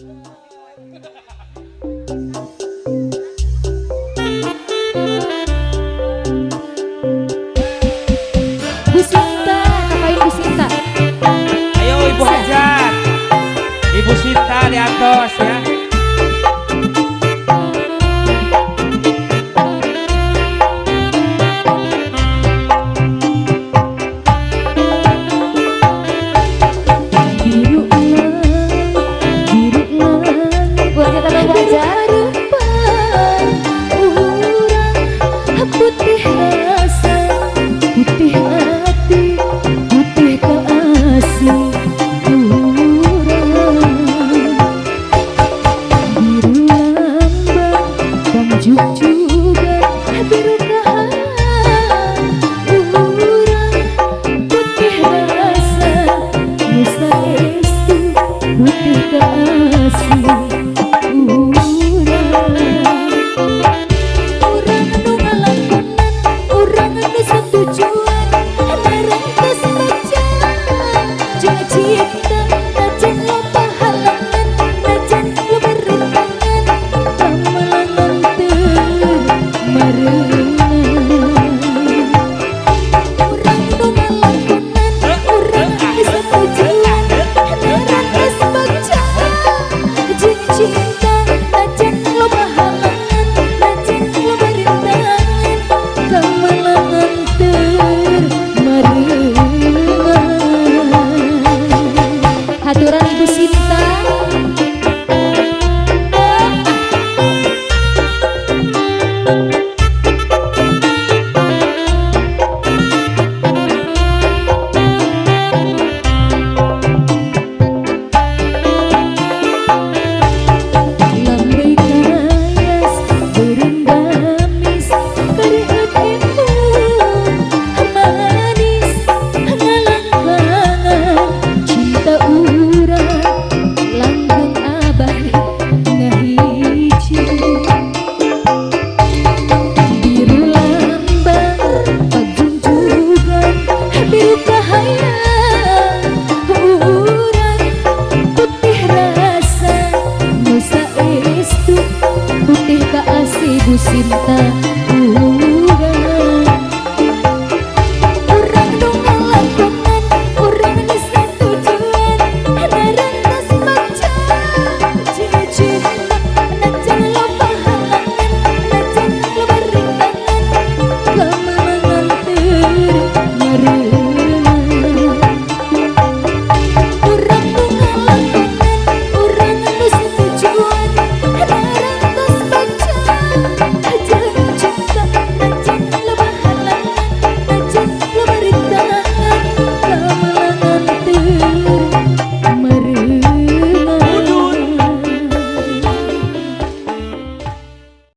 Bu Sinta, ngapain Bu Sinta? Ayo Ibu Hajat, Ibu Sinta diantos ya. Biru elang buat kita lo belajar. Putih rasa, putih hati, putih kasih urang. Biru lambang, bangjuk juga biru kahang urang. Putih rasa, nusa estu, putih kasih.